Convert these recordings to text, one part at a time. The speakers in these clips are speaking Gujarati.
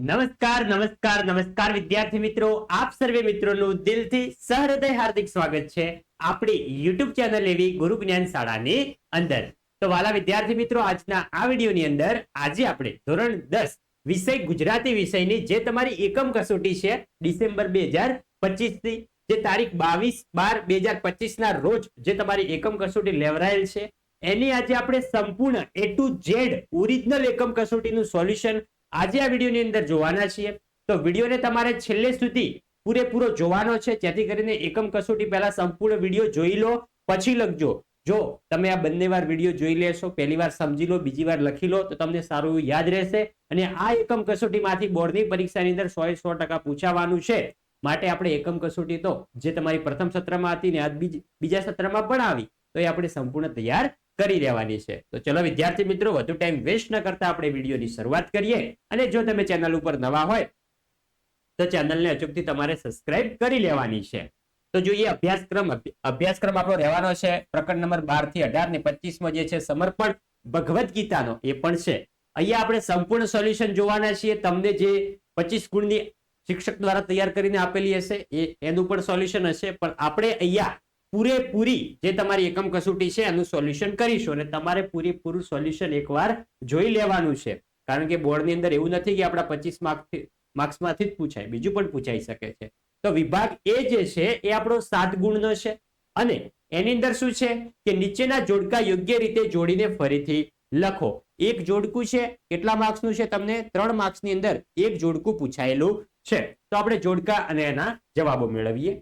નમસ્કાર નમસ્કાર નમસ્કાર વિદ્યાર્થી મિત્રો, આપ સર્વે મિત્રોનું દિલથી સહૃદય હાર્દિક સ્વાગત છે આપણી YouTube ચેનલ એવી ગુરુ જ્ઞાન શાળાની અંદર. તો વાલા વિદ્યાર્થી મિત્રો, આજના આ વિડીયોની અંદર આજે આપણે ધોરણ 10 વિષય ગુજરાતી વિષયની જે તમારી એકમ કસોટી છે ડિસેમ્બર 2025 ની, જે તારીખ 22/12/2025 ના રોજ જે તમારી એકમ કસોટી લેવરાયેલ છે, એની આજે આપણે સંપૂર્ણ A to Z ઓરિજિનલ એકમ કસોટીનું સોલ્યુશન આજે આ વિડીયોની અંદર જોવાના છીએ. તો વિડીયોને તમારે છેલ્લે સુધી પૂરેપૂરો જોવાનો છે, જેથી કરીને એકમ કસોટી પહેલા સંપૂર્ણ વિડીયો જોઈ લો પછી લખજો. જો તમે આ બંને વાર વિડીયો જોઈ લેશો, પહેલી વાર સમજી લો, બીજી વાર લખી લો, તો તમને સારું એવું યાદ રહેશે. અને આ એકમ કસોટીમાંથી બોર્ડની પરીક્ષાની અંદર 100% પૂછાવાનું છે. માટે આપણે એકમ કસોટી તો જે તમારી પ્રથમ સત્રમાં હતી ને આજ બીજા સત્રમાં પણ આવી, તો એ આપણે સંપૂર્ણ તૈયાર કરી લેવાની છે. તો ચલો વિદ્યાર્થી મિત્રો, વધુ ટાઈમ વેસ્ટ ન કરતા આપણે વિડીયોની શરૂઆત કરીએ. અને જો તમે ચેનલ ઉપર નવા હોય તો ચેનલને અચૂકથી તમારે સબસ્ક્રાઇબ કરી લેવાની છે. તો જોઈએ અભ્યાસક્રમ આપણો રહેવાનો છે પ્રકરણ નંબર 12 થી 18 ને 25 માં જે છે સમર્પણ ભગવદ્ ગીતાનો, એ પણ છે. અહીંયા આપણે સંપૂર્ણ સોલ્યુશન જોવાના છીએ. તમને જે 25 ગુણની શિક્ષક દ્વારા તૈયાર કરીને આપેલી હશે એનું પણ સોલ્યુશન હશે, પણ આપણે અહીંયા પૂરેપૂરી જે તમારી એકમ કસોટી છે એનું સોલ્યુશન કરીશું. અને તમારે પૂરેપૂરું સોલ્યુશન એકવાર જોઈ લેવાનું છે, કારણ કે બોર્ડની અંદર એવું નથી કે આપણા 25 માર્ક્સમાંથી જ પૂછાય, બીજું પણ પૂછાઈ શકે છે. તો વિભાગ એ જે છે એ આપણો 7 ગુણનો છે. અને એની અંદર શું છે કે નીચેના જોડકા યોગ્ય રીતે જોડીને ફરીથી લખો. એક જોડકું છે, કેટલા માર્ક્સનું છે? તમને 3 માર્ક્સની અંદર એક જોડકું પૂછાયેલું છે. તો આપણે જોડકા અને એના જવાબો મેળવીએ.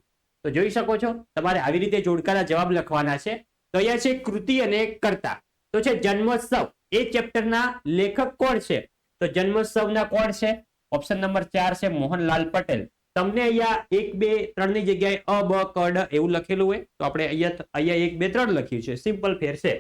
તો જોઈ શકો છો, તમારે આવી રીતે જોડકાના જવાબ લખવાના છે. તો અહીંયા છે કૃતિ અને કર્તા. તો છે જન્મોત્સવ, એ ચેપ્ટરના લેખક કોણ છે? તો જન્મોત્સવના કોણ છે? ઓપ્શન નંબર 4 છે મોહનલાલ પટેલ. તમને અહીંયા 1 2 3 ની જગ્યાએ અ બ ક ડ એવું લખેલું હોય, તો આપણે અહીંયા 1 2 3 લખ્યું છે, સિમ્પલ ફેર છે.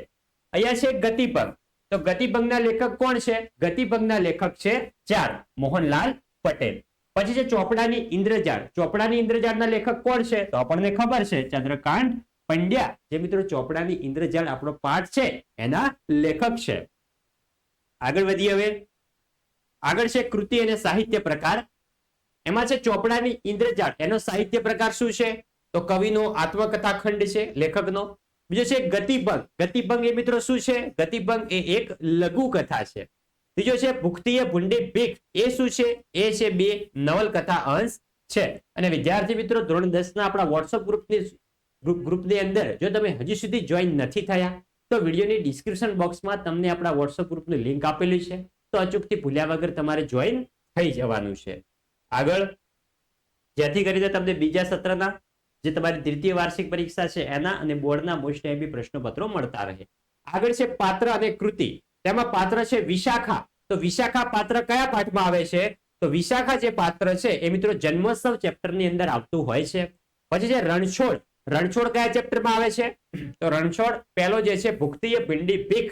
અહીંયા છે ગતિભંગ. તો ગતિભંગના લેખક કોણ છે? ગતિભંગના લેખક છે 4 મોહનલાલ પટેલ. પછી છે ચોપડાની ઇન્દ્રજાળ. ચોપડાની ઇન્દ્રજાળના લેખક કોણ છે? તો આપણને ખબર છે, ચંદ્રકાંત પંડ્યા. જે મિત્રો ચોપડાની ઇન્દ્રજાળ આપણો પાઠ છે એના લેખક છે. આગળ વધીએ. હવે આગળ છે કૃતિ અને સાહિત્ય પ્રકાર. એમાં છે ચોપડાની ઇન્દ્રજાળ, એનો સાહિત્ય પ્રકાર શું છે? તો કવિનો આત્મકથા ખંડ છે લેખકનો. બીજો છે ગતિભંગ. ગતિભંગ એ મિત્રો શું છે? ગતિભંગ એ એક લઘુ કથા છે. બીજો છે ભુક્તિય ભૂંડી ભીખ. એ શું છે? એ છે 2 નવલકથા અંશ છે. અને વિદ્યાર્થી મિત્રો, ધોરણ 10 ના આપણા વોટ્સઅપ ગ્રુપની અંદર જો તમે હજી સુધી જોઈન નથી થયા, તો વિડીયોની ડિસ્ક્રિપ્શન બોક્સમાં તમને આપણા વોટ્સઅપ ગ્રુપની લિંક આપેલી છે. તો અચૂકથી ભૂલ્યા વગર તમારે જોઈન થઈ જવાનું છે. આગળ, જેથી કરીને તમને બીજા સત્રના જે તમારી દ્વિતીય વાર્ષિક પરીક્ષા છે એના અને બોર્ડના મોસ્ટ એમપી પ્રશ્નપત્રો મળતા રહે. આગળ છે પાત્ર અને કૃતિ. તેમાં પાત્ર છે વિશાખા. તો વિશાખા પાત્ર કયા પાઠમાં આવે છે? તો વિશાખા જે પાત્ર છે એ મિત્રો જન્મોત્સવ ચેપ્ટરની અંદર આવતું હોય છે. પછી છે રણછોડ. રણછોડ કયા ચેપ્ટરમાં આવે છે? તો રણછોડ પહેલો જે છે ભુક્તિય ભીંડી ભીખ,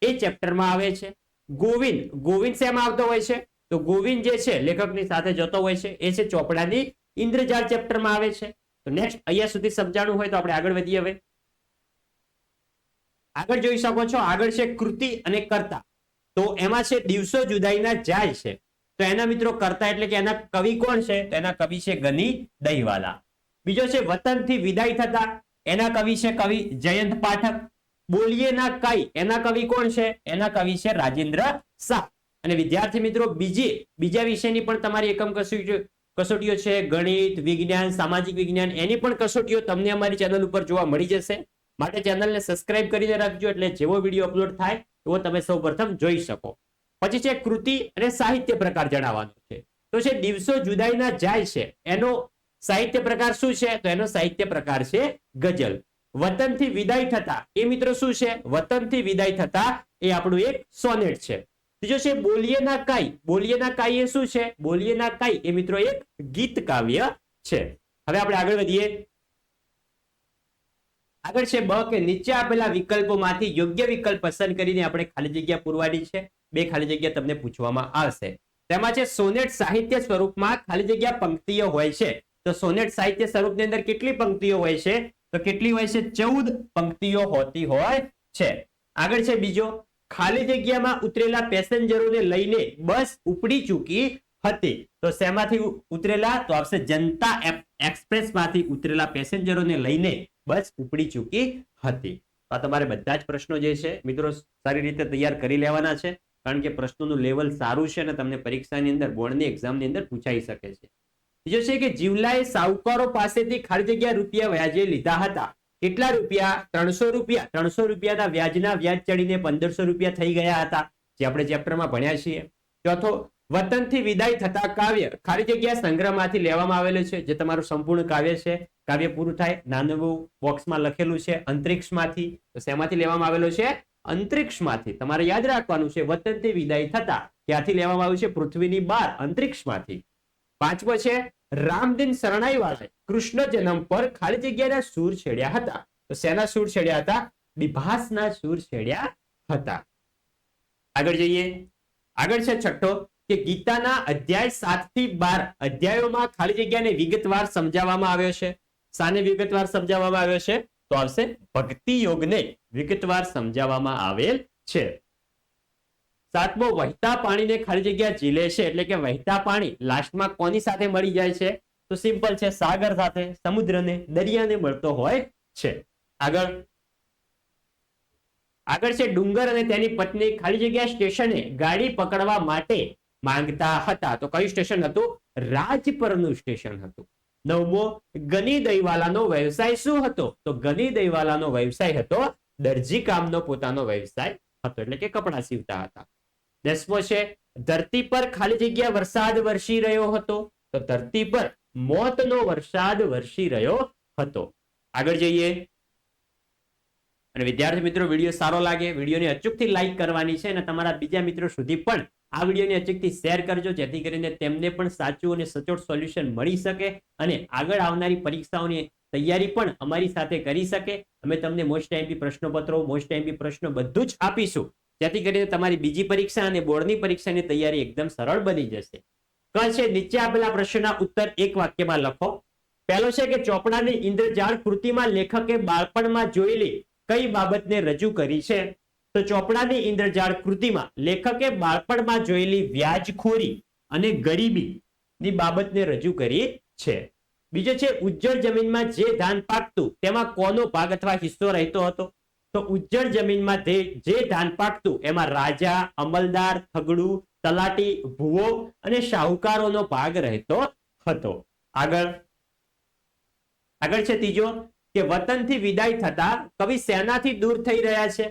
એ ચેપ્ટરમાં આવે છે. ગોવિંદ. ગોવિંદ શેમાં આવતો હોય છે? તો ગોવિંદ જે છે લેખકની સાથે જતો હોય છે, એ છે ચોપડાની ઇન્દ્રજાળ ચેપ્ટરમાં આવે છે. તો નેક્સ્ટ અહીંયા સુધી સમજાણું હોય તો આપણે આગળ વધીએ. હવે આગળ જોઈ શકો છો, આગળ છે કૃતિ અને કર્તા. તો એમાં છે દિવસો જુદાઈના જાય છે. તો એના મિત્રો કર્તા એટલે કે એના કવિ કોણ છે? તો એના કવિ છે ગની દહીવાલા. બીજો છે વતનથી વિદાય થતા. એના કવિ છે કવિ જયંત પાઠક. બોલીએ ના કઈ, એના કવિ કોણ છે? એના કવિ છે રાજેન્દ્ર શાહ. અને વિદ્યાર્થી મિત્રો, બીજા વિષયની પણ તમારી એકમ કસોટીઓ છે, ગણિત, વિજ્ઞાન, સામાજિક વિજ્ઞાન, એની પણ કસોટીઓ તમને અમારી ચેનલ ઉપર જોવા મળી જશે. માટે ચેનલને સબસ્ક્રાઇબ કરીને રાખજો, એટલે જેવો વિડીયો અપલોડ થાય એવો તમે સૌપ્રથમ જોઈ શકો. પછી છે કૃતિ અને સાહિત્ય પ્રકાર જણાવવાનો છે. તો છે દિવસો જુદાઈના જાય છે, એનો સાહિત્ય પ્રકાર શું છે? તો એનો સાહિત્ય પ્રકાર છે ગઝલ. વતનથી વિદાય થતા, એ મિત્રો શું છે? વતનથી વિદાય થતા એ આપણું એક સોનેટ છે. બીજો છે બોલીએ ના કાઈ. બોલીએ ના કાઈ એ શું છે? બોલીએ ના કાઈ એ મિત્રો એક ગીત કાવ્ય છે. હવે આપણે આગળ વધીએ. આગળ છે બ કે નીચે આપેલા વિકલ્પોમાંથી યોગ્ય વિકલ્પ પસંદ કરીને આપણે ખાલી જગ્યા પૂરવાની છે. 2 ખાલી જગ્યા તમને પૂછવામાં આવશે. તેમાં છે સોનેટ સાહિત્ય સ્વરૂપમાં ખાલી જગ્યા પંક્તિઓ હોય છે. તો સોનેટ સાહિત્ય સ્વરૂપની અંદર કેટલી પંક્તિઓ હોય છે? તો કેટલી હોય છે? 14 પંક્તિઓ હોતી હોય છે. આગળ છે બીજો, ખાલી જગ્યામાં ઉતરેલા પેસેન્જરોને લઈને બસ ઉપડી ચૂકી હતી. તો શેમાંથી ઉતરેલા? તો આવશે જનતા એક્સપ્રેસ માંથી ઉતરેલા પેસેન્જરોને લઈને બસ ઉપડી ચૂકી હતી. આ તમારે બધા જ પ્રશ્નો જે છે મિત્રો સારી રીતે તૈયાર કરી લેવાના છે, કારણ કે પ્રશ્નોનું લેવલ સારું છે અને તમને પરીક્ષાની અંદર બોર્ડની એક્ઝામની અંદર પૂછાઈ શકે છે. બીજો છે કે જીવલાએ સાહુકારો પાસેથી ખાલી જગ્યા રૂપિયા વ્યાજે લીધા હતા. કેટલા રૂપિયા? 300 રૂપિયા. 300 રૂપિયાના વ્યાજના વ્યાજ ચડીને 1500 રૂપિયા થઈ ગયા હતા, જે આપણે ચેપ્ટરમાં ભણ્યા છીએ. ચોથો, વતનથી વિદાય થતા કાવ્ય ખાલી જગ્યા સંગ્રહમાંથી લેવામાં આવેલું છે, જે તમારું સંપૂર્ણ કાવ્ય છે. કાવ્ય પૂરું થાય નાનું બોક્સમાં લખેલું છે અંતરિક્ષમાંથી. તો શેમાંથી લેવામાં આવેલું છે? અંતરિક્ષમાંથી. તમારે યાદ રાખવાનું છે વતનથી વિદાય થતા ક્યાંથી લેવામાં આવ્યું છે? પૃથ્વીની બહાર અંતરિક્ષમાંથી. પાંચમો છે રામદીન શરણાઈ વાળાએ કૃષ્ણ જન્મ પર ખાલી જગ્યાના સૂર છેડ્યા હતા. તો શેના સૂર છેડ્યા હતા? બિભાસના સૂર છેડ્યા હતા. આગળ જઈએ. આગળ છે છઠ્ઠો કે ગીતાના અધ્યાય 7 થી 12 અધ્યાયોમાં ખાલી જગ્યાને વિગતવાર સમજાવવામાં આવ્યો છે. શાને વિગતવાર સમજાવવામાં આવ્યો છે? તો આવશે ભક્તિ યોગને વિગતવાર સમજાવવામાં આવેલ છે. સાતમો, વહેતા પાણીને ખાલી જગ્યા ઝીલે છે, એટલે કે વહેતા પાણી લાસ્ટમાં કોની સાથે મળી જાય છે? તો સિમ્પલ છે, સાગર સાથે, સમુદ્રને, દરિયાને મળતો હોય છે. આગળ છે ડુંગર અને તેની પત્ની ખાલી જગ્યા સ્ટેશને ગાડી પકડવા માટે માંગતા હતા. તો કયું સ્ટેશન હતું? રાજપરનું સ્ટેશન હતું. નવમો, ગની દહીવાલાનો વ્યવસાય શું હતો? તો ગની દહીવાલાનો વ્યવસાય હતો દરજી કામનો પોતાનો વ્યવસાય હતો, એટલે કે કપડા સીવતા હતા. 10મો છે ધરતી પર ખાલી જગ્યા વરસાદ વરસી રહ્યો હતો. તો ધરતી પર મોતનો વરસાદ વરસી રહ્યો હતો. આગળ જઈએ. અને વિદ્યાર્થી મિત્રો, વિડીયો સારો લાગે વિડીયોને અચૂકથી લાઈક કરવાની છે અને તમારા બીજા મિત્રો સુધી પણ આ વિડીયોને અચૂકથી શેર કરજો, જેથી કરીને તેમને પણ સાચું અને સચોટ સોલ્યુશન મળી શકે અને આગળ આવનારી પરીક્ષાઓની તૈયારી પણ અમારી સાથે કરી શકે. અમે તમને મોસ્ટ આઈએમપી પ્રશ્નપત્રો, મોસ્ટ આઈએમપી પ્રશ્નો બધું જ આપીશું, જેથી કરીને તમારી બીજી પરીક્ષા અને બોર્ડની પરીક્ષાની તૈયારી એકદમ સરળ બની જશે. છે નીચે આપેલા પ્રશ્નના ઉત્તર એક વાક્યમાં લખો. પહેલો છે કે ચોપડાની ઇન્દ્રજાળ કૃતિમાં લેખકે બાળપણમાં જોયેલી કઈ બાબતને રજૂ કરી છે? તો ચોપડાની ઇન્દ્રજાળ કૃતિમાં લેખકે બાળપણમાં જોયેલી વ્યાજખોરી અને ગરીબીની બાબતને રજૂ કરી છે. બીજો છે ઉજ્જડ જમીનમાં જે ધાન પાકતું તેમાં કોનો ભાગ અથવા હિસ્સો રહેતો હતો? તો ઉજ્જડ જમીનમાં જે ધાન પાકતું એમાં રાજા, અમલદાર, થગડુ, તલાટી, ભુવો અને શાહુકારોનો ભાગ રહેતો હતો. આગળ છે ત્રીજો કે વતનથી વિદાય થતા કવિ સેનાથી દૂર થઈ રહ્યા છે?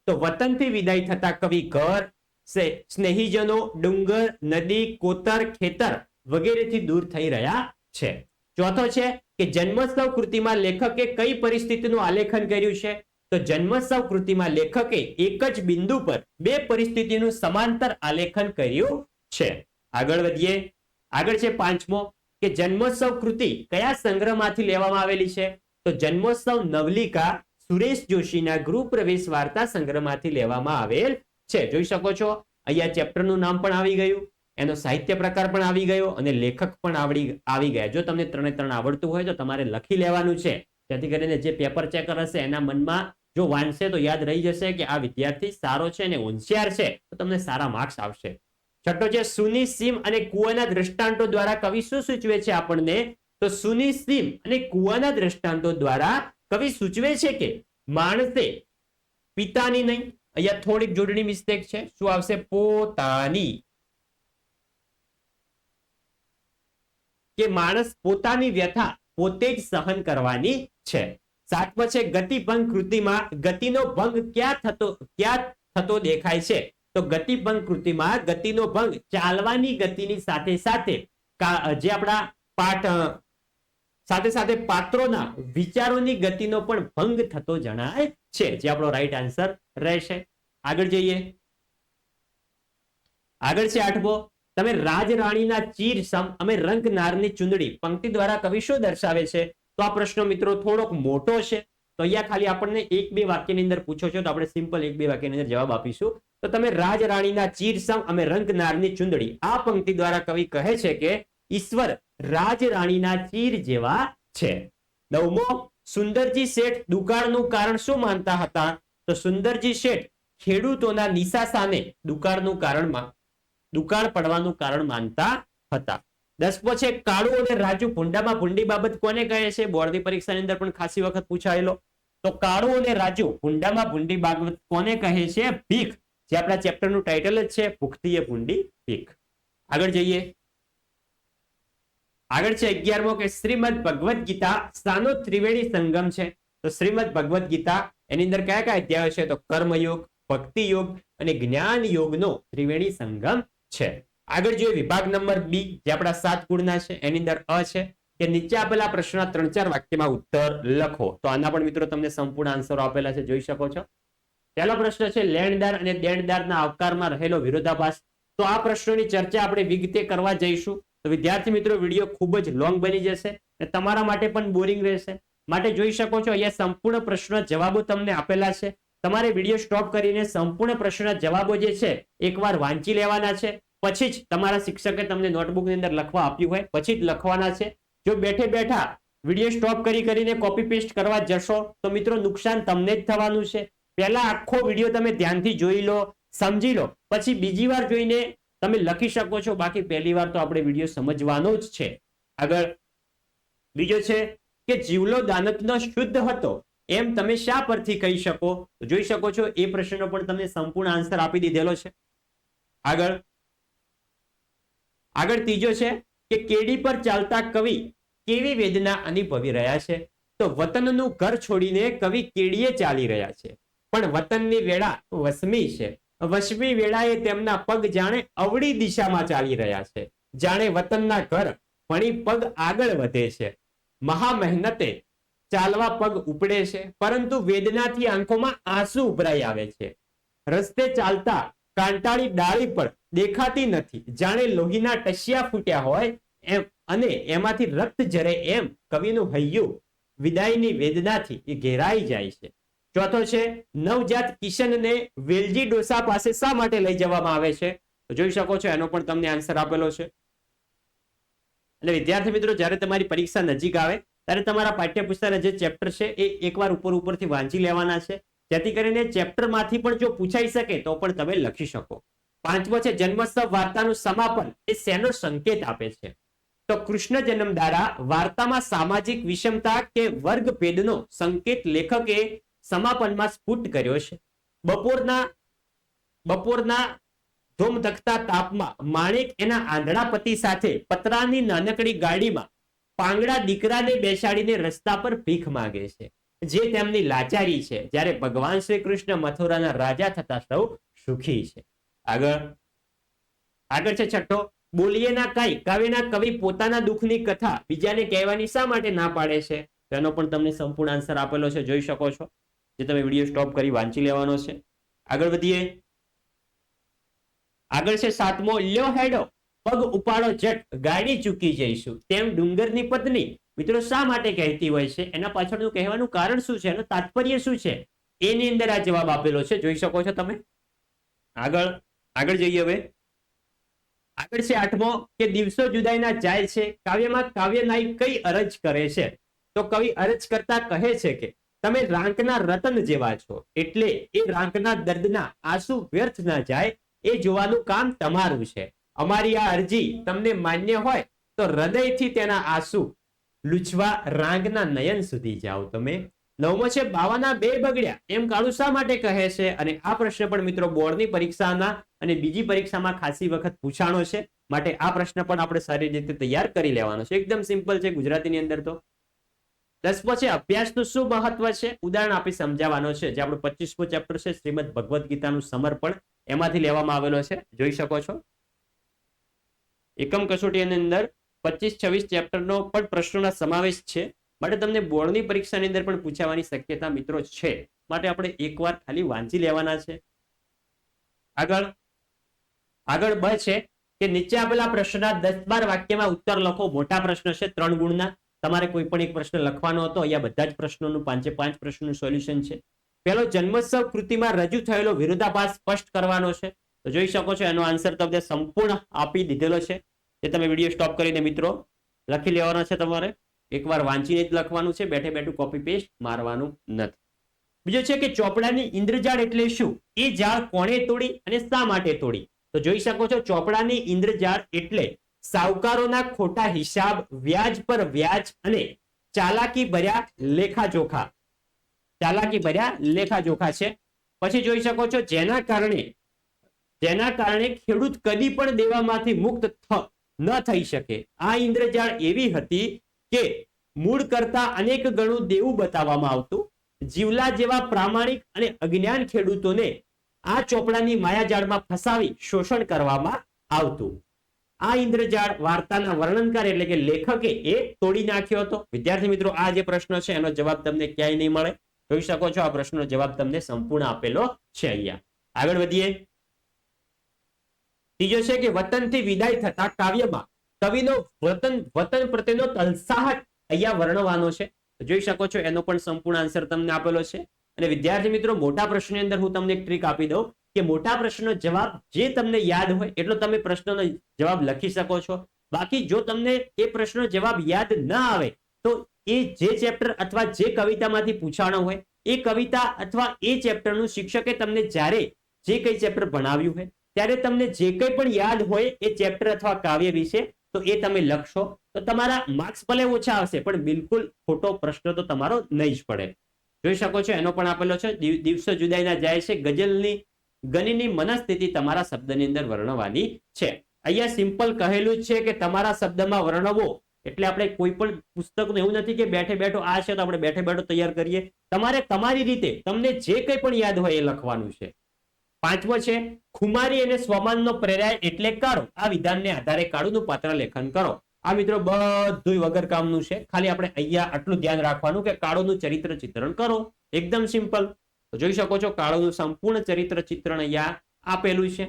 તો વતનથી વિદાય થતા કવિ ઘર, સ્નેહીજનો, ડુંગર, નદી, કોતર, ખેતર વગેરેથી દૂર થઈ રહ્યા છે. ચોથો છે કે જન્મોત્સવ કૃતિમાં લેખકે કઈ પરિસ્થિતિનું આલેખન કર્યું છે? તો જન્મોત્સવ કૃતિમાં લેખકે એક જ બિંદુ પર બે પરિસ્થિતિનું સમાંતર આલેખન કર્યું છે. આગળ વધીએ. આગળ છે પાંચમો કે જન્મોત્સવ કૃતિ કયા સંગ્રહમાંથી લેવામાં આવેલી છે? તો જન્મોત્સવ નવલિકા સુરેશ જોશીના ગૃહ પ્રવેશ વાર્તા સંગ્રહમાંથી લેવામાં આવેલ છે. જોઈ શકો છો અહીંયા ચેપ્ટરનું નામ પણ આવી ગયું, એનો સાહિત્ય પ્રકાર પણ આવી ગયો અને લેખક પણ આવી ગયા. જો તમને 3 આવડતું હોય તો તમારે લખી લેવાનું છે, જેથી કરીને જે પેપર ચેકર હશે એના મનમાં જો વાંચશે તો યાદ રહી જશે કે આ વિદ્યાર્થી સારો છે અને હોશિયાર છે, તો તમને સારા માર્ક્સ આવશે. છઠ્ઠો છે સુની, સીમ અને કુવાના દ્રષ્ટાંતો દ્વારા કવિ શું સૂચવે છે આપણને? તો સુની, સીમ અને કુવાના દ્રષ્ટાંતો દ્વારા કવિ સૂચવે છે કે માણસે પિતાની નહીં, અહીંયા થોડીક જોડણી મિસ્ટેક છે, શું આવશે? પોતાની. કે માણસ પોતાની વ્યથા પોતે જ સહન કરવાની છે. સાતમો છે ગતિભંગ કૃતિમાં ગતિનો ભંગ ક્યાં થતો દેખાય છે? તો ગતિભંગ કૃતિમાં ગતિનો ભંગ ચાલવાની ગતિની સાથે સાથે જે આપણા સાથે પાત્રોના વિચારોની ગતિનો પણ ભંગ થતો જણાય છે, જે આપણો રાઈટ આન્સર રહેશે. આગળ જઈએ. આગળ છે આઠમો, તમે રાજરાણીના ચીર સમ અમે રંગનારની ચુંદડી પંક્તિ દ્વારા કવિ શું દર્શાવે છે? તો આ પ્રશ્ન મિત્રો થોડોક મોટો છે, તો અહીંયા ખાલી આપણને 1-2 વાક્યની અંદર પૂછો છો તો આપણે સિમ્પલ 1-2 વાક્યની અંદર જવાબ આપીશું. તો તમે રાજરાણીના ચીર સમ અમે રંગનારની ચુંદડી, આ પંક્તિ દ્વારા કવિ કહે છે કે ઈશ્વર રાજરાણીના ચીર જેવા છે. નવમો, સુંદરજી શેઠ દુકાળનું કારણ શું માનતા હતા? તો સુંદરજી શેઠ ખેડૂતોના નિશાસાને દુકાળ પડવાનું કારણ માનતા હતા. 10મો છે કાળુ અને રાજુ ભૂંડામાં ભૂંડી બાબત કોને કહે છે? બોર્ડની પરીક્ષાની અંદર પણ ખાસી વખત પૂછાયેલો. તો કાળુ અને રાજુ ભૂંડામાં ભૂંડી બાબત કોને કહે છે? ભીખ, જે આપણા ચેપ્ટરનું ટાઇટલ જ છે, ભૂખતી એ ભૂંડી ભીખ. આગળ જઈએ. આગળ છે 11મો કે શ્રીમદ ભગવદ ગીતા શાનો ત્રિવેણી સંગમ છે? તો શ્રીમદ ભગવદ ગીતા એની અંદર કયા કયા અધ્યાયો છે? તો કર્મયોગ, ભક્તિ યોગ અને જ્ઞાન યોગનો ત્રિવેણી સંગમ છે. આગળ જોઈએ વિભાગ નંબર બી, જે આપણા 7 ગુણના છે. એની અંદર અ છે કે નીચે આપેલા પ્રશ્નના 3-4 વાક્યમાં ઉત્તર લખો. તો આના પણ મિત્રો તમને સંપૂર્ણ આન્સરો આપેલા છે, જોઈ શકો છો. પહેલો પ્રશ્ન છે લેણદાર અને દેણદારના આવકારમાં રહેલો વિરોધાભાસ. તો આ પ્રશ્નોની ચર્ચા આપણે વિગતે કરવા જઈશું. તો વિદ્યાર્થી મિત્રો વિડીયો ખૂબ જ લોંગ બની જશે અને તમારા માટે પણ બોરિંગ રહેશે. માટે જોઈ શકો છો અહીંયા સંપૂર્ણ પ્રશ્ન જવાબો તમને આપેલા છે. તમારે વિડીયો સ્ટોપ કરીને સંપૂર્ણ પ્રશ્નના જવાબો જે છે એકવાર વાંચી લેવાના છે. પછી જ તમારા શિક્ષકે તમને નોટબુકની અંદર લખવા આપ્યું હોય પછી જ લખવાના છે. જો બેઠે બેઠા વિડીયો સ્ટોપ કરીને કોપી પેસ્ટ કરવા જશો તો મિત્રો નુકસાન તમને જ થવાનું છે. પહેલા આખો વિડીયો તમે ધ્યાનથી જોઈ લો, સમજી લો, પછી બીજી વાર જોઈને તમે લખી શકો છો. બાકી પહેલી વાર તો આપણે વિડીયો સમજવાનો જ છે. આગળ બીજો છે કે જીવલો દાનતનો શુદ્ધ હતો એમ તમે શા પરથી કહી શકો? તો જોઈ શકો છો એ પ્રશ્નનો પણ તમને સંપૂર્ણ આન્સર આપી દીધેલો છે. આગળ ત્રીજો છે કે કેડી પર ચાલતા કવિ કેવી વેદના અનુભવી રહ્યા છે? તો વતનનું ઘર છોડીને કવિ કેડીએ ચાલી રહ્યા છે, પણ વતનની વેળા વસમી છે. વસમી વેળાએ તેમના પગ જાણે અવળી દિશામાં ચાલી રહ્યા છે. જાણે વતનના ઘર ભણી પગ આગળ વધે છે. મહા મહેનતે ચાલવા પગ ઉપડે છે, પરંતુ વેદનાથી આંખોમાં આંસુ ઉભરાઈ આવે છે. રસ્તે ચાલતા કાંટાળી ડાળી પર દેખાતી નથી, જાણે લોહીના ટસિયા ફૂટ્યા હોય એમ અને એમાંથી રક્ત ઝરે એમ કવિનું હૈયું વિદાયની વેદનાથી એ ઘેરાઈ જાય છે. ચોથો છે નવજાત કિશનને વેલજી ડોસા પાસે શા માટે લઈ જવામાં આવે છે? તો જોઈ શકો છો એનો પણ તમને આન્સર આપેલો છે. એટલે વિદ્યાર્થી મિત્રો જ્યારે તમારી પરીક્ષા નજીક આવે ત્યારે તમારા પાઠ્યપુસ્તકના જે ચેપ્ટર છે એ એકવાર ઉપરથી વાંચી લેવાના છે, જેથી કરીને ચેપ્ટરમાંથી પણ જો પૂછાઈ શકે તો પણ તમે લખી શકો. 5મો છે જન્મોત્સવ વાર્તાનું સમાપન એ શેનો સંકેત આપે છે? તો કૃષ્ણ જન્મ દ્વારા વાર્તામાં સામાજિક વિષમતા કે વર્ગભેદનો સંકેત લેખકે સમાપનમાં સ્ફુટ કર્યો છે. બપોરના ધોમધખતા તાપમાં માણેક એના આંધળા પતિ સાથે પતરાની નાનકડી ગાડીમાં પાંગડા દીકરાને બેસાડીને રસ્તા પર ભીખ માંગે છે, જે તેમની લાચારી છે. જ્યારે ભગવાન શ્રી કૃષ્ણ મથુરાના રાજા થતા સૌ સુખી છે. આગળ છે છઠ્ઠો બોલીએના કાવ્યના કવિ પોતાના દુઃખની કથા બીજાને કહેવાની શા માટે ના પાડે છે? તેનો પણ તમને સંપૂર્ણ આન્સર આપેલો છે, જોઈ શકો છો, જે તમે વિડીયો સ્ટોપ કરી વાંચી લેવાનો છે. આગળ વધીએ. આગળ છે 7મો લ્યો હેડો પગ ઉપાડો જટ ગાડી ચૂકી જઈશું તેમ ડુંગરની પત્ની મિત્રો શા માટે કહેતી હોય છે? એના પાછળનું કહેવાનું કારણ શું છે? એનું તાત્પર્ય શું છે? એની અંદર આ જવાબ આપેલો છે, જોઈ શકો છો તમે. આગળ જઈએ હવે. આગળ છે 8મો કે દિવસો જુદાઈના જાય છે કાવ્યમાં કાવ્યનાયક કઈ અરજ કરે છે? તો કવિ અરજ કરતા કહે છે કે તમે રાંકના રતન જેવા છો, એટલે એ રાંકના દર્દના આંસુ વ્યર્થ ના જાય એ જોવાનું કામ તમારું છે. અમારી આ અરજી તમને માન્ય હોય તો હૃદયથી તેના આંસુ લૂછવા રાંગના નયન સુધી જાઓ તમે. 9મો છે બાવાના બે બગડ્યા એમ કાળુ શા માટે કહે છે? અને આ પ્રશ્ન પણ મિત્રો બોર્ડની પરીક્ષાના અને બીજી પરીક્ષામાં ખાસી વખત પૂછાણો છે, માટે આ પ્રશ્ન પણ આપણે સારી રીતે તૈયાર કરી લેવાનો છે. એકદમ સિમ્પલ છે ગુજરાતીની અંદર. તો 10મો છે અભ્યાસનું શું મહત્વ છે? ઉદાહરણ આપી સમજાવવાનો છે, જે આપણું 25મો ચેપ્ટર છે શ્રીમદ ભગવદ ગીતાનું સમર્પણ, એમાંથી લેવામાં આવેલો છે, જોઈ શકો છો. એકમ કસોટીની અંદર 25-26 ચેપ્ટરનો પણ પ્રશ્નોના સમાવેશ છે, માટે તમને બોર્ડની પરીક્ષાની અંદર પણ પૂછાવાની શક્યતા મિત્રો છે, માટે આપણે એકવાર ખાલી વાંચી લેવાના છે. આગળ બ છે કે નીચે આપેલા પ્રશ્નના 10-12 વાક્યમાં ઉત્તર લખો. મોટા પ્રશ્ન છે 3 ગુણના, તમારે કોઈ પણ એક પ્રશ્ન લખવાનો હતો. અહીંયા બધા જ પ્રશ્નોનું 5 પ્રશ્નોનું સોલ્યુશન છે. પહેલો જન્મોત્સવ કૃતિમાં રજૂ થયેલો વિરોધાભાસ સ્પષ્ટ કરવાનો છે. તો જોઈ શકો છો એનો આન્સર તમને સંપૂર્ણ આપી દીધેલો છે, જે તમે વિડીયો સ્ટોપ કરીને મિત્રો લખી લેવાનો છે. તમારે એકવાર વાંચીને જ લખવાનું છે, બેઠે બેઠું કોપી પેસ્ટ મારવાનું નથી. બીજો છે કે ચોપડાની ઇન્દ્રજાળ એટલે શું? એ જાળ કોણે તોડી અને શા માટે તોડી? તો જોઈ શકો છો ચોપડાની ઇન્દ્રજાળ એટલે સાવકારોના ખોટા હિસાબ, વ્યાજ પર વ્યાજ અને ચાલાકી ભર્યા લેખાજોખા. ચાલાકી ભર્યા લેખાજોખા છે. પછી જોઈ શકો છો જેના કારણે ખેડૂત કદી પણ દેવામાંથી મુક્ત ન થઈ શકે. આ ઇન્દ્રજાળ એવી હતી કે મૂળ કરતા અનેક ગણું દેવું બતાવવામાં આવતું. જીવલા જેવા પ્રામાણિક અને અજ્ઞાન ખેડૂતોને આ ચોપડાની માયાજાળમાં ફસાવી શોષણ કરવામાં આવતું. આ ઇન્દ્રજાળ વાર્તાના વર્ણનકાર એટલે કે લેખકે એ તોડી નાખ્યો હતો. વિદ્યાર્થી મિત્રો, આ જે પ્રશ્ન છે એનો જવાબ તમને ક્યાંય નહીં મળે. જોઈ શકો છો આ પ્રશ્નનો જવાબ તમને સંપૂર્ણ આપેલો છે અહીંયા. આગળ વધીએ. ત્રીજો છે કે વતનથી વિદાય થતા કાવ્યમાં કવિનો વતન પ્રત્યેનો તલસાહટ અહીંયા વર્ણવાનો છે. જોઈ શકો છો એનો પણ સંપૂર્ણ આન્સર તમને આપેલો છે. અને વિદ્યાર્થી મિત્રો, મોટા પ્રશ્નની અંદર હું તમને એક ટ્રીક આપી દઉં કે મોટા પ્રશ્નનો જવાબ જે તમને યાદ હોય એટલો તમે પ્રશ્નનો જવાબ લખી શકો છો. બાકી જો તમને એ પ્રશ્નનો જવાબ યાદ ના આવે તો એ જે ચેપ્ટર અથવા જે કવિતામાંથી પૂછાણો હોય એ કવિતા અથવા એ ચેપ્ટરનું શિક્ષકે તમને જ્યારે જે કઈ ચેપ્ટર ભણાવ્યું હોય ત્યારે તમને જે કંઈ પણ યાદ હોય એ ચેપ્ટર અથવા કાવ્ય વિશે તો એ તમે લખશો તો તમારા માર્ક્સ ભલે ઓછા આવશે પણ બિલકુલ ખોટો પ્રશ્ન તો તમારો નહીં જ પડે. જોઈ શકો છો એનો પણ આપેલો છે. દિવસો જુદાઈના જાય છે ગઝલની ગનીની મનસ્થિતિ તમારા શબ્દની અંદર વર્ણવાની છે. અહીંયા સિમ્પલ કહેલું જ છે કે તમારા શબ્દમાં વર્ણવો. એટલે આપણે કોઈ પણ પુસ્તકનું એવું નથી કે બેઠે બેઠો આ છે તો આપણે બેઠે બેઠો તૈયાર કરીએ. તમારે તમારી રીતે તમને જે કંઈ પણ યાદ હોય એ લખવાનું છે. પાંચમો છે ખુમારી અને સ્વમાનનો પ્રેરાય એટલે કાળો. આ વિધાનને આધારે કાળુનું પાત્ર લેખન કરો. આ મિત્રો બધું વગર કામનું છે. ખાલી આપણે અહીંયા આટલું ધ્યાન રાખવાનું કે કાળોનું ચરિત્ર ચિત્રણ કરો. એકદમ સિમ્પલ. તો જોઈ શકો છો કાળોનું સંપૂર્ણ ચરિત્ર ચિત્રણ અહીંયા આપેલું છે.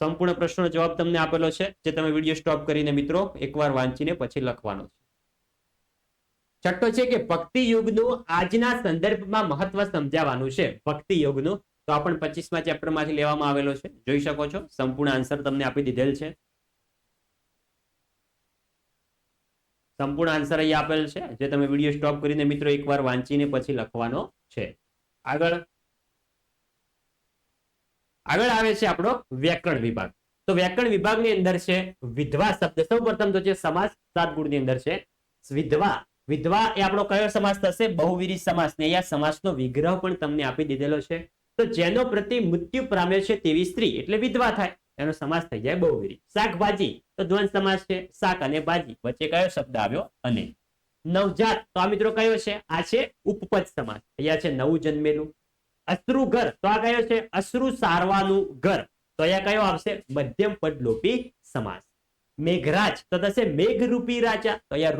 સંપૂર્ણ પ્રશ્નનો જવાબ તમને આપેલો છે જે તમે વિડીયો સ્ટોપ કરીને મિત્રો એકવાર વાંચીને પછી લખવાનો છે. છઠ્ઠો છે કે ભક્તિ યુગનું આજના સંદર્ભમાં મહત્વ સમજાવવાનું છે. ભક્તિ યુગનું તો આ પણ 25મા ચેપ્ટરમાંથી લેવામાં આવેલો છે. જોઈ શકો છો સંપૂર્ણ આન્સર તમને આપી દીધેલ છે. સંપૂર્ણ આન્સર અહીંયા આપેલ છે જે તમે વિડીયો સ્ટોપ કરીને મિત્રો એકવાર વાંચીને પછી લખવાનો છે. આગળ આવે છે આપણો વ્યાકરણ વિભાગ. તો વ્યાકરણ વિભાગની અંદર છે વિધવા શબ્દ. સૌપ્રથમ તો છે સમાસ 7 ગુણની અંદર છે વિધવા. વિધવા એ આપણો કયો સમાસ થશે? બહુવિરી સમાસ. ને અહીંયા સમાસનો વિગ્રહ પણ તમને આપી દીધેલો છે. તો જેનો પ્રતિ મૃત્યુ પામ્યો છે તેવી સ્ત્રી એટલે વિધવા થાય. એનો સમાસ થઈ જાય બહુવિરી. શાકભાજી તો દ્વંદ સમાસ છે. શાક અને ભાજી વચ્ચે કયો શબ્દ આવ્યો? અને. નવજાત તો આ મિત્રો કયો છે? આ છે ઉપપદ સમાસ. અહીંયા છે નવું જન્મેલું. અશ્રુ ઘર તો આ કયો છે? અશ્રુ સારવાનું ઘર. તો અહીંયા કયો આવશે? મધ્યમ પદલોપી સમાસ. મેઘરાજ તો થશે મેઘરૂપી રાજા. તો અહીંયા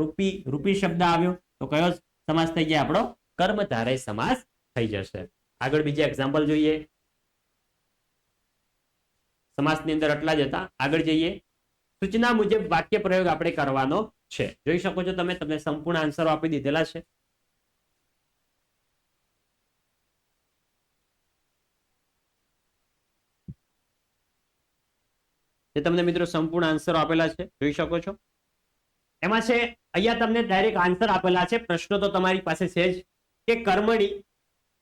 રૂપી શબ્દ આવ્યો તો કયો સમાસ થઈ ગયા? આપણો કર્મધારય સમાસ થઈ જશે. આગળ બીજા એક્ઝામ્પલ જોઈએ. સમાસની અંદર આટલા જ હતા. આગળ જઈએ. સૂચના મુજબ વાક્ય પ્રયોગ આપણે કરવાનો છે. જોઈ શકો છો તમને સંપૂર્ણ આન્સરો આપી દીધેલા છે. જે તમને મિત્રો સંપૂર્ણ આન્સરો આપેલા છે જોઈ શકો છો. એમાં છે અહીંયા તમને ડાયરેક્ટ આન્સર આપેલા છે. પ્રશ્નો તો તમારી પાસે છે જ કે કર્મણી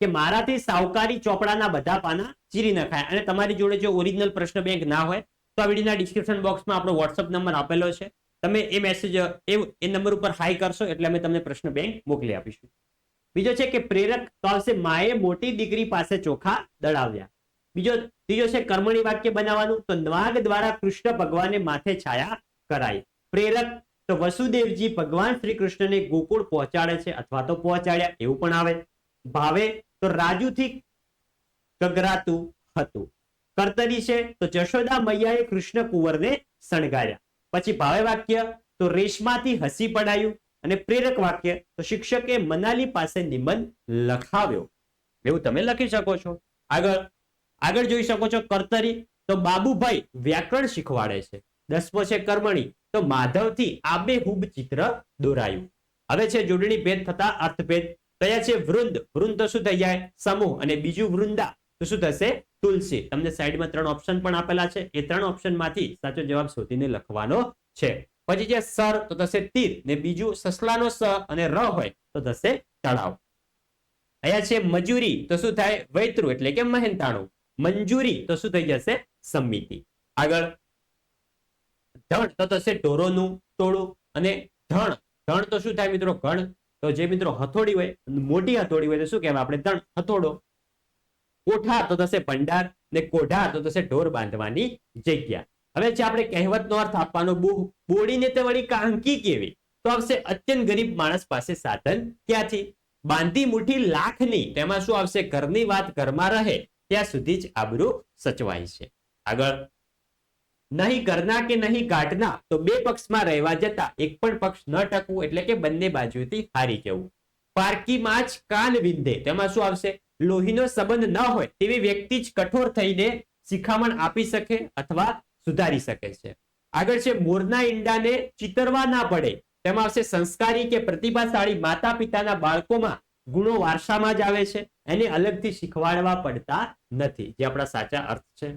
કે મારાથી સાવકારી ચોપડાના બધા પાના ચીરી નખાય. અને તમારી જોડે જો ઓરિજિનલ પ્રશ્ન બેંક ના હોય તો આ વિડીયોના ડિસ્ક્રિપ્શન બોક્સમાં આપણો વોટ્સઅપ નંબર આપેલો છે. તમે એ મેસેજ એ નંબર ઉપર હાઈ કરશો એટલે અમે તમને પ્રશ્ન બેંક મોકલી આપીશું. બીજો છે કે પ્રેરક તો આવશે માએ મોટી દીકરી પાસે ચોખા દળાવ્યા. ત્રીજો છે કર્મણી વાક્ય બનાવવાનું. તો નાગ દ્વારા કૃષ્ણ ભગવાને માથે છાયા કરાઈ. પ્રેરક તો વસુદેવજી ભગવાન શ્રી કૃષ્ણને ગોકુળ પહોંચાડે છે અથવા તો પહોંચાડ્યા એવું પણ આવે. ભાવે તો રાજુથી ગગરાતું હતું. કર્તરી છે તો જશોદા મૈયાએ કૃષ્ણ કુંવરને શણગાર્યા. પછી ભાવે વાક્ય તો રેશમાથી હસી પડાયું. અને પ્રેરક વાક્ય તો શિક્ષકે મનાલી પાસે નિબંધ લખાવ્યો. એવું તમે લખી શકો છો. આગળ જોઈ શકો છો કર્તરી તો બાબુભાઈ વ્યાકરણ શીખવાડે છે. 10મો છે કર્મણી તો માધવથી આબેહૂબ ચિત્ર દોરાયું. હવે છે જોડણી ભેદ થતા અર્થભેદ. કયા છે? વૃંદ. વૃંદ તો શું થઈ જાય? સમૂહ. અને બીજું વૃંદા તો શું થશે? તુલસી. તમને સાઈડમાં 3 ઓપ્શન પણ આપેલા છે. એ 3 ઓપ્શન માંથી સાચો જવાબ શોધીને લખવાનો છે. પછી જે સર તો થશે તીર. ને બીજું સસલાનો સ અને ર હોય તો થશે તળાવ. અહીંયા છે મજૂરી તો શું થાય? વૈતરું એટલે કે મહેનતાણું. મંજૂરી તો શું થઈ જશે? સમિતિ. આગળ ધણ તો થશે ઢોરોનું ટોળું, અને ધણ ધણ તો શું થાય મિત્રો? ઘણ. તો જે મિત્રો હથોડી હોય, મોટી હથોડી હોય તો શું કહેવાય આપણે? ધણ, હથોડો. કોઠા તો થશે ભંડાર, ને કોઢા તો થશે ઢોર બાંધવાની જગ્યા. હવે જે આપણે કહેવતનો અર્થ આપવાનો, બોડીને તે વળી કાંકી કેવી, તો આવશે અત્યંત ગરીબ માણસ પાસે સાધન ક્યાંથી? બાંધી મુઠ્ઠી લાખની, તેમાં શું આવશે? ઘરની વાત ઘરમાં રહે ત્યાં સુધી જ આબરૂ સચવાય છે. આગળ, નહીં ઘરના કે નહીં ગાઢના, તો બે પક્ષમાં રહેવા જતા એક પણ પક્ષ ન ટકવું, એટલે કે બંને બાજુથી હારી જવું. પારકીમાં જ કાન વિંધે, તેમાં શું આવશે? લોહીનો સંબંધ ન હોય તેવી વ્યક્તિ જ કઠોર થઈને શિખામણ આપી શકે અથવા સુધારી શકે છે. આગળ છે, મોરના ઈંડાને ચિતરવા ના પડે, તેમાં આવશે સંસ્કારી કે પ્રતિભાશાળી માતા પિતાના બાળકોમાં ગુણો વારસામાં જ આવે છે, એને અલગથી શીખવાડવા પડતા નથી, જે આપણા સાચા અર્થ છે.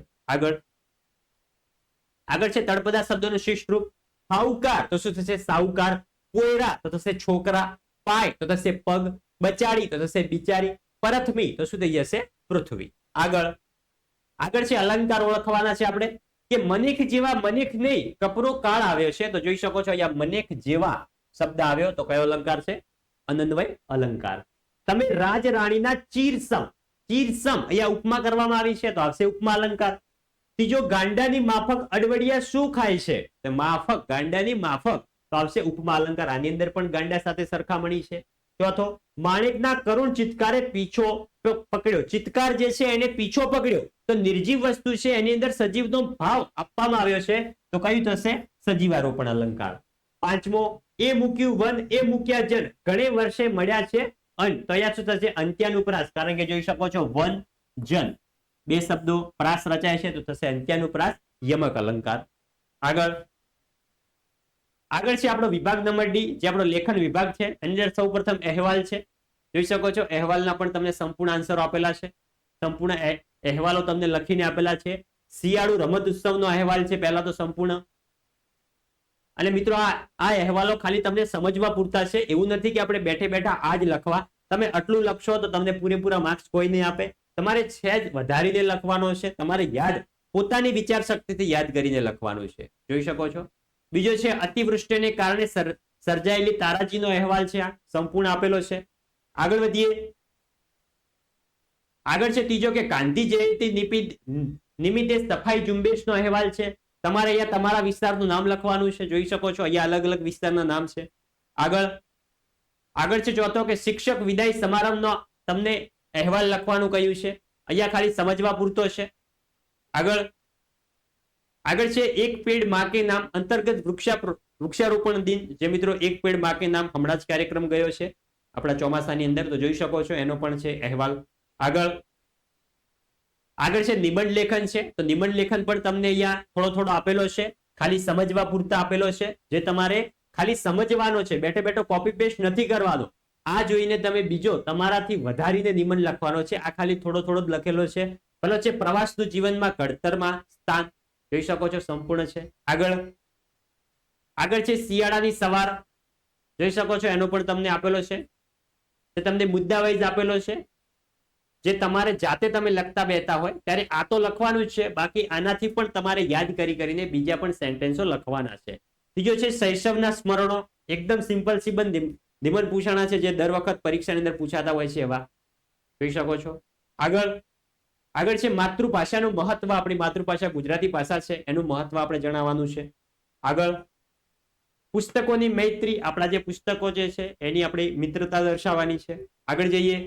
આગળ છે તળપદા શબ્દોનું શિષ્ટ રૂપ. સાહુકાર તો શું થશે? સાહુકાર. પોયરા તો થશે છોકરા. પાય તો થશે પગ. બચાડી તો થશે બિચારી. પરથમી તો શું થઈ જશે? પૃથ્વી. આગળ છે અલંકાર ઓળખવાના છે આપણે, કે મનિખ જેવા મનિખ નહીં, કપરો કાળ આવ્યો છે. તો જોઈ શકો છો અહીંયા મનિખ જેવા શબ્દ આવ્યો, તો કયો અલંકાર છે? અનન્વય અલંકાર. તમે રાજ રાણીના ચીરસમ, ચીરસમ અહીંયા ઉપમા કરવામાં આવી છે, તો આવશે ઉપમા અલંકાર. ત્રીજો, ગાંડાની માફક અડવડિયા શું ખાય છે? તો માફક, ગાંડાની માફક, તો આવશે ઉપમા અલંકાર. આની અંદર પણ ગાંડા સાથે સરખામણી છે. ચોથો, માણેકના કરુણ ચિત્કારે પીછો પકડ્યો. ચિત્કાર જે છે એને પીછો પકડ્યો, તો નિર્જીવ વસ્તુ છે એની અંદર સજીવનો ભાવ આપવામાં આવ્યો છે, તો કયું થશે? સજીવારોપણ અલંકાર. પાંચમો, એ મૂક્યું વન એ મૂક્યા જન, ઘણે વર્ષે મળ્યા છે અન, તો અહીંયા શું થશે? અંત્યાનુપ્રાસ. કારણ કે જોઈ શકો છો વન જન બે શબ્દો પ્રાસ રચાય છે, તો થશે અંત્યાનુપ્રાસ યમક અલંકાર. આગળ છે આપણો વિભાગ નંબર ડી, જે આપણો લેખન વિભાગ છે. એની અંદર સૌપ્રથમ અહેવાલ છે. જોઈ શકો છો અહેવાલના પણ તમને સંપૂર્ણ આન્સરો આપેલા છે, સંપૂર્ણ અહેવાલો તમને લખીને આપેલા છે. શિયાળુ રમત ઉત્સવનો અહેવાલ છે પહેલા તો સંપૂર્ણ. અને મિત્રો આ અહેવાલો ખાલી તમને સમજવા પૂરતા છે, એવું નથી કે આપણે બેઠે બેઠા આ જ લખવા. તમે આટલું લખશો તો તમને પૂરેપૂરા માર્ક્સ કોઈ નહીં આપે. તમારે છે જ વધારીને લખવાનો છે, તમારે યાદ પોતાની વિચાર શક્તિથી યાદ કરીને લખવાનું છે. જોઈ શકો છો. બીજો છે અતિવૃષ્ટિને કારણે સર્જાયેલી તારાજીનો અહેવાલ છે, આ સંપૂર્ણ આપેલો છે. આગળ વધીએ. આગળ છે ત્રીજો, કે ગાંધી જયંતિ નિમિત્તે સફાઈ ઝુંબેશનો અહેવાલ છે. તમારે અહીંયા તમારા વિસ્તારનું નામ લખવાનું છે. જોઈ શકો છો અહીંયા અલગ અલગ વિસ્તારના નામ છે. આગળ છે ચોથો, કે શિક્ષક વિદાય સમારંભનો તમને અહેવાલ લખવાનું કહ્યું છે. અહીંયા ખાલી સમજવા પૂરતો છે. આગળ છે એક પેડ માં કે નામ અંતર્ગત વૃક્ષારોપણ દિન, જે મિત્રો એક પેડ માં કે નામ હમણાં જ કાર્યક્રમ ગયો છે આપણા ચોમાસાની અંદર, તો જોઈ શકો છો એનો પણ છે અહેવાલ. આગળ છે નિબંધ લેખન છે, તો નિબંધ લેખન પણ તમને અહીંયા થોડો આપેલો છે, ખાલી સમજવા પૂરતા આપેલો છે, જે તમારે ખાલી સમજવાનો છે, બેઠે બેઠો કોપી પેસ્ટ નથી કરવાનો. આ જોઈને તમે બીજો તમારાથી વધારીને નિબંધ લખવાનો છે. આ ખાલી થોડો જ લખેલો છે. પેલો છે પ્રવાસનું જીવનમાં ઘડતરમાં સ્થાન, જોઈ શકો છો સંપૂર્ણ છે. આગળ છે શિયાળાની સવાર, જોઈ શકો છો એનો પણ તમને આપેલો છે, તે તમને મુદ્દા વાઇઝ આપેલો છે, જે તમારે જાતે તમે લખતા બેઠા હોય ત્યારે આ તો લખવાનું જ છે, બાકી આનાથી પણ તમારે યાદ કરીને બીજા પણ સેન્ટેન્સો લખવાના છે. ત્રીજો છે શૈશવના સ્મરણો, એકદમ સિમ્પલ સિબંધ નિબંધ પૂછાણા છે, જે દર વખત પરીક્ષાની અંદર પૂછાતા હોય છે એવા, જોઈ શકો છો. આગળ છે માતૃભાષાનું મહત્વ, આપણી માતૃભાષા ગુજરાતી ભાષા છે એનું મહત્વ આપણે જણાવવાનું છે. આગળ પુસ્તકોની મૈત્રી, આપણા જે પુસ્તકો જે છે એની આપણી મિત્રતા દર્શાવવાની છે. આગળ જઈએ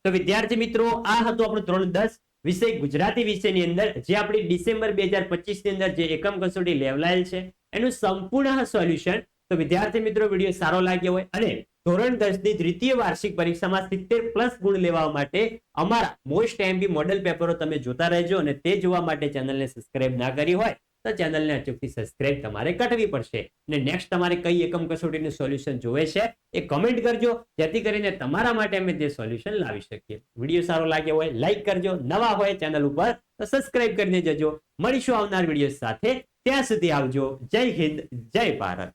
તો વિદ્યાર્થી મિત્રો આ હતું આપણું ધોરણ 10 વિષય ગુજરાતી વિષયની અંદર, જે આપણી ડિસેમ્બર 2025 ની અંદર જે એકમ કસોટી લેવલાયેલ છે એનું સંપૂર્ણ સોલ્યુશન. તો વિદ્યાર્થી મિત્રો વિડીયો સારો લાગ્યો હોય અને ધોરણ 10 ની દ્વિતીય વાર્ષિક પરીક્ષામાં 70+ ગુણ લેવા માટે અમારા મોસ્ટ એમપી મોડેલ પેપરો તમે જોતા રહેજો, અને તે જોવા માટે ચેનલને સબસ્ક્રાઇબ ના કરી હોય તો ચેનલને અચૂકથી સબસ્ક્રાઇબ તમારે કરવી પડશે. અને નેક્સ્ટ તમારે કઈ એકમ કસોટીનું સોલ્યુશન જોવે છે એ કમેન્ટ કરજો, જેથી કરીને તમારા માટે અમે તે સોલ્યુશન લાવી શકીએ. વિડીયો સારો લાગ્યો હોય લાઈક કરજો, નવા હોય ચેનલ ઉપર તો સબસ્ક્રાઇબ કરીને જજો. મળીશું આવનાર વિડીયો સાથે, ત્યાં સુધી આવજો. જય હિન્દ, જય ભારત.